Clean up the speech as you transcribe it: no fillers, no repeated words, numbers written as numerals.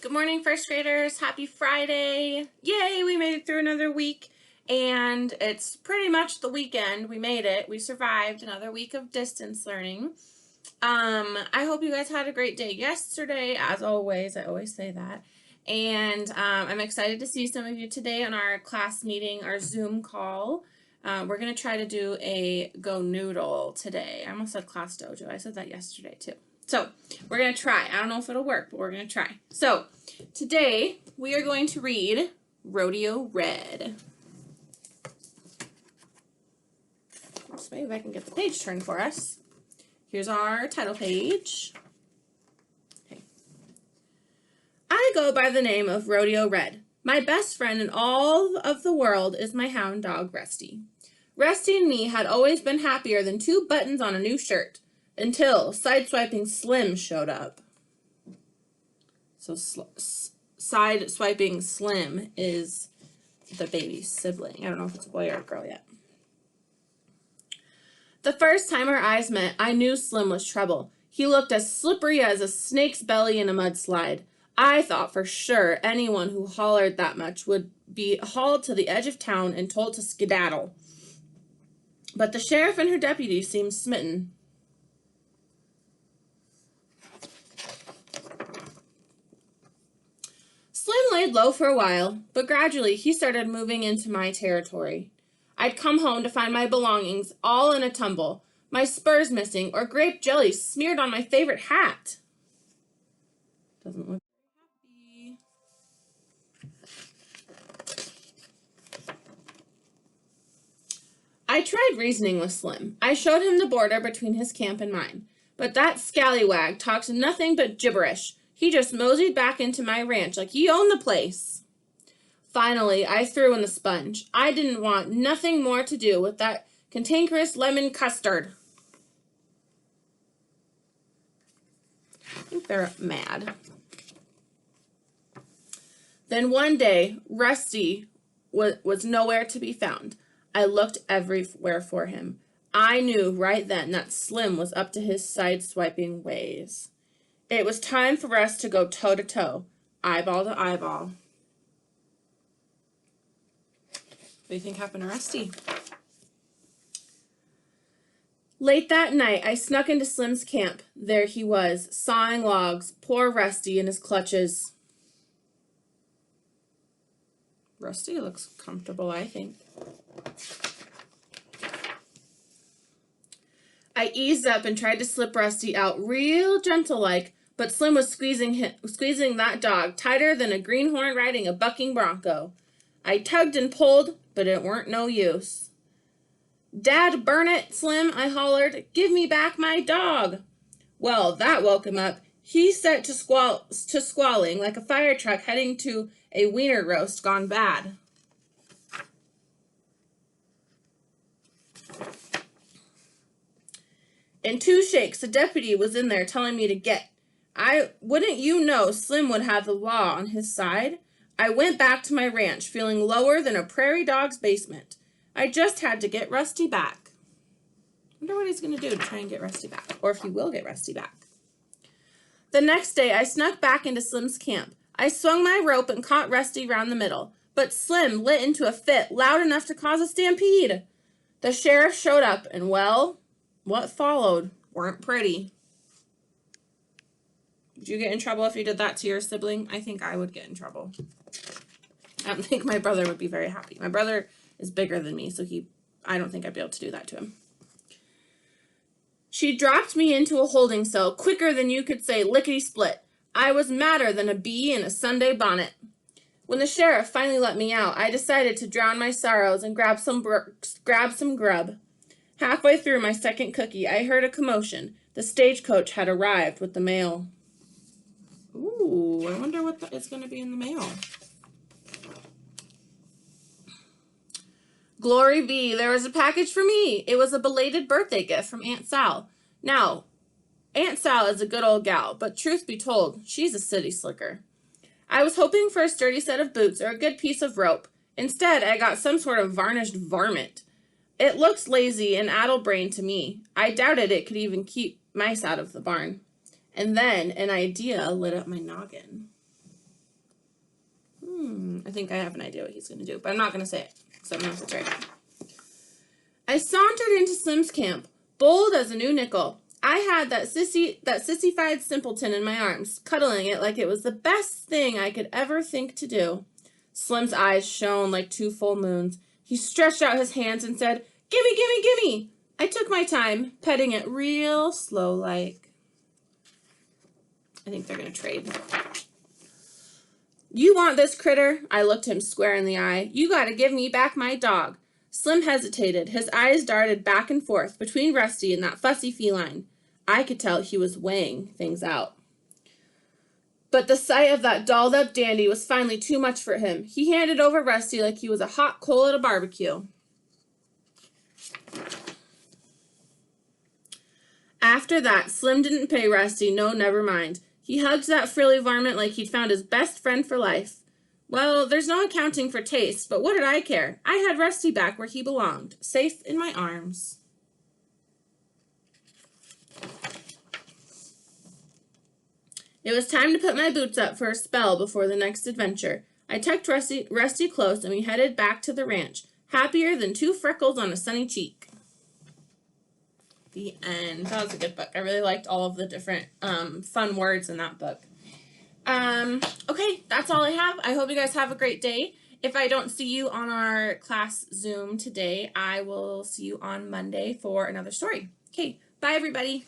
Good morning, first graders. Happy Friday. Yay, we made it through another week. And it's pretty much the weekend. We made it. We survived another week of distance learning. I hope you guys had a great day yesterday, as always. I always say that. And I'm excited to see some of you today on our class meeting, our Zoom call. We're going to try to do a Go Noodle today. I almost said Class Dojo. I said that yesterday too. So we're going to try. I don't know if it'll work, but we're going to try. So today we are going to read Rodeo Red. Let's see if I can get the page turned for us. Here's our title page. Okay. I go by the name of Rodeo Red. My best friend in all of the world is my hound dog, Rusty. Rusty and me had always been happier than 2 buttons on a new shirt. Until sideswiping Slim showed up. So sideswiping Slim is the baby sibling. I don't know if it's a boy or a girl yet. The first time our eyes met, I knew Slim was trouble. He looked as slippery as a snake's belly in a mudslide. I thought for sure anyone who hollered that much would be hauled to the edge of town and told to skedaddle. But the sheriff and her deputy seemed smitten. Slim laid low for a while, but gradually he started moving into my territory. I'd come home to find my belongings all in a tumble, my spurs missing, or grape jelly smeared on my favorite hat. Doesn't look happy. I tried reasoning with Slim. I showed him the border between his camp and mine, but that scallywag talked nothing but gibberish. He just moseyed back into my ranch like he owned the place. Finally, I threw in the sponge. I didn't want nothing more to do with that cantankerous lemon custard. I think they're mad. Then one day, Rusty was nowhere to be found. I looked everywhere for him. I knew right then that Slim was up to his sideswiping ways. It was time for us to go toe-to-toe, eyeball to eyeball. What do you think happened to Rusty? Late that night, I snuck into Slim's camp. There he was, sawing logs, poor Rusty in his clutches. Rusty looks comfortable, I think. I eased up and tried to slip Rusty out real gentle-like, but Slim was squeezing that dog tighter than a greenhorn riding a bucking bronco. I tugged and pulled, but it weren't no use. "Dad burn it, Slim," I hollered. "Give me back my dog." Well, that woke him up. He set to squalling like a fire truck heading to a wiener roast gone bad. In 2 shakes, the deputy was in there telling me to get. Wouldn't you know, Slim would have the law on his side. I went back to my ranch, feeling lower than a prairie dog's basement. I just had to get Rusty back. I wonder what he's going to do to try and get Rusty back, or if he will get Rusty back. The next day, I snuck back into Slim's camp. I swung my rope and caught Rusty round the middle, but Slim lit into a fit loud enough to cause a stampede. The sheriff showed up, and well, what followed weren't pretty. Would you get in trouble if you did that to your sibling? I think I would get in trouble. I don't think my brother would be very happy. My brother is bigger than me, so I don't think I'd be able to do that to him. She dropped me into a holding cell quicker than you could say lickety-split. I was madder than a bee in a Sunday bonnet. When the sheriff finally let me out, I decided to drown my sorrows and grab some grub. Halfway through my second cookie, I heard a commotion. The stagecoach had arrived with the mail. Ooh, I wonder what is going to be in the mail. Glory be, there was a package for me. It was a belated birthday gift from Aunt Sal. Now, Aunt Sal is a good old gal, but truth be told, she's a city slicker. I was hoping for a sturdy set of boots or a good piece of rope. Instead, I got some sort of varnished varmint. It looks lazy and addle-brained to me. I doubted it could even keep mice out of the barn. And then an idea lit up my noggin. I think I have an idea what he's going to do, but I'm not going to say it because I'm going to try. I sauntered into Slim's camp, bold as a new nickel. I had that sissified simpleton in my arms, cuddling it like it was the best thing I could ever think to do. Slim's eyes shone like 2 full moons. He stretched out his hands and said, "Gimme, gimme, gimme!" I took my time, petting it real slow-like. I think they're going to trade. "You want this critter?" I looked him square in the eye. "You gotta give me back my dog." Slim hesitated. His eyes darted back and forth between Rusty and that fussy feline. I could tell he was weighing things out. But the sight of that dolled-up dandy was finally too much for him. He handed over Rusty like he was a hot coal at a barbecue. After that, Slim didn't pay Rusty no never mind. He hugged that frilly varmint like he'd found his best friend for life. Well, there's no accounting for taste, but what did I care? I had Rusty back where he belonged, safe in my arms. It was time to put my boots up for a spell before the next adventure. I tucked Rusty close, and we headed back to the ranch, happier than 2 freckles on a sunny cheek. The end. That was a good book. I really liked all of the different fun words in that book. Okay, that's all I have. I hope you guys have a great day. If I don't see you on our class Zoom today, I will see you on Monday for another story. Okay, bye everybody.